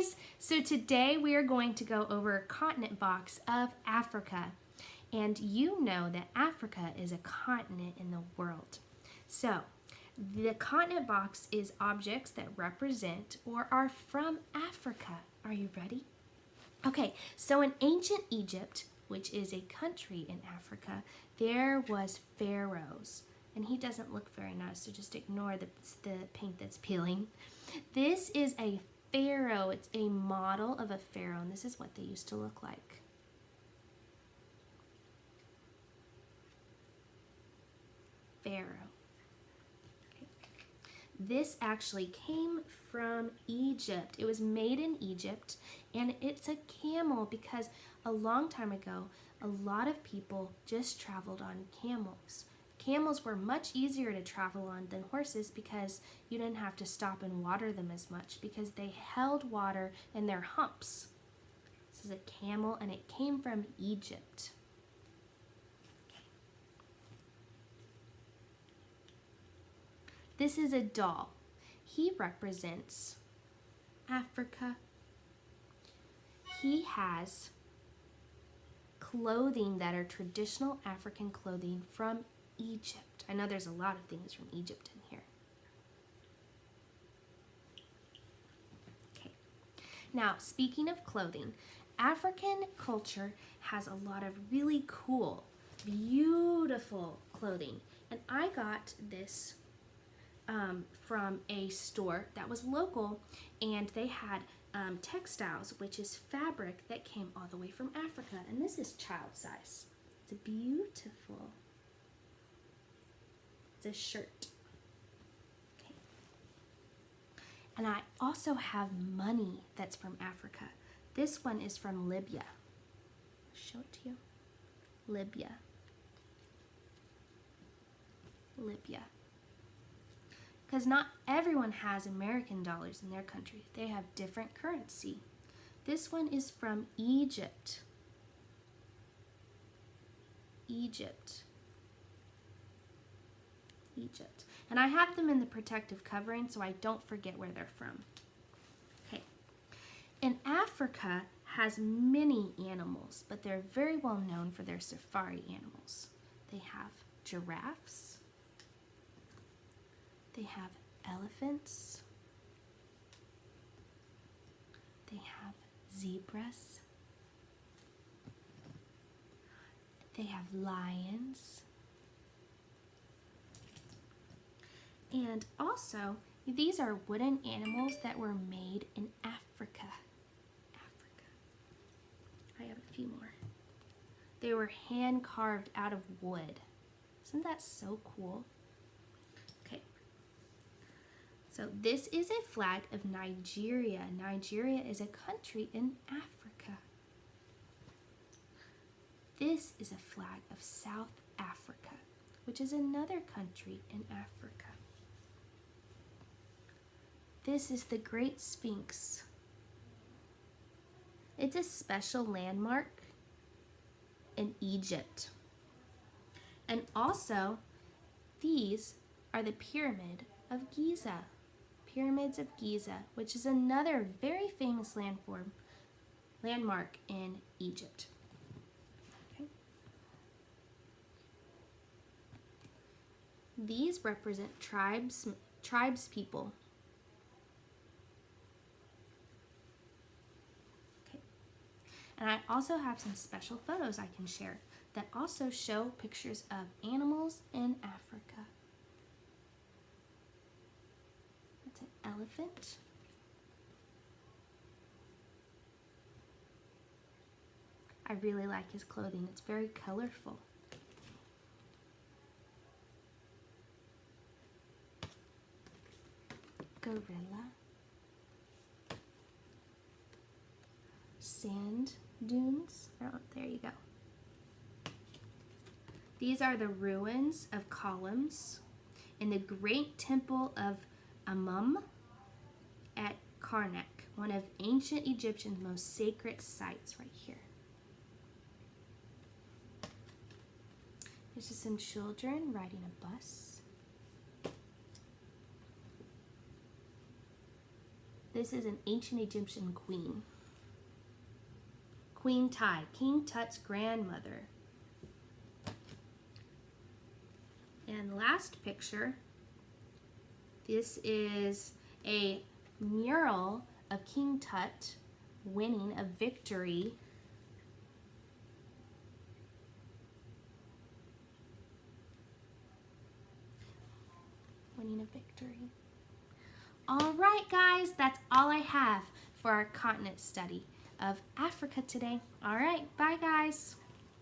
guys! So today we are going to go over a continent box of Africa. And you know that Africa is a continent in the world. So the continent box is objects that represent or are from Africa. Are you ready? Okay, so in ancient Egypt, which is a country in Africa, there was pharaohs. And he doesn't look very nice, so just ignore the paint that's peeling. This is a pharaoh. It's a model of a pharaoh, and this is what they used to look like. Pharaoh. Okay. This actually came from Egypt. It was made in Egypt, and it's a camel because a long time ago, a lot of people just traveled on camels. Camels were much easier to travel on than horses because you didn't have to stop and water them as much because they held water in their humps. This is a camel and it came from Egypt. Okay. This is a doll. He represents Africa. He has clothing that are traditional African clothing from Egypt. I know there's a lot of things from Egypt in here. Okay. Now, speaking of clothing, African culture has a lot of really cool, beautiful clothing. And I got this from a store that was local, and they had textiles, which is fabric that came all the way from Africa. And this is child size. It's beautiful. It's a shirt. Okay. And I also have money that's from Africa. This one is from Libya. I'll show it to you. Libya. Libya. Because not everyone has American dollars in their country. They have different currency. This one is from Egypt. Egypt. Egypt. And I have them in the protective covering so I don't forget where they're from. Okay. And Africa has many animals, but they're very well known for their safari animals. They have giraffes. They have elephants. They have zebras. They have lions. And also, these are wooden animals that were made in Africa. Africa. I have a few more. They were hand carved out of wood. Isn't that so cool? Okay. So this is a flag of Nigeria. Nigeria is a country in Africa. This is a flag of South Africa, which is another country in Africa. This is the Great Sphinx. It's a special landmark in Egypt. And also, these are the Pyramid of Giza. Pyramids of Giza, which is another very famous landmark in Egypt. Okay. These represent tribes people. And I also have some special photos I can share that also show pictures of animals in Africa. That's an elephant. I really like his clothing. It's very colorful. Gorilla. Sand dunes. Oh, there you go. These are the ruins of columns in the Great Temple of Amun at Karnak, one of ancient Egyptians' most sacred sites right here. There's just some children riding a bus. This is an ancient Egyptian queen. Queen Tiye, King Tut's grandmother. And last picture, this is a mural of King Tut winning a victory. Winning a victory. All right, guys, that's all I have for our continent study of Africa today. All right, bye, guys.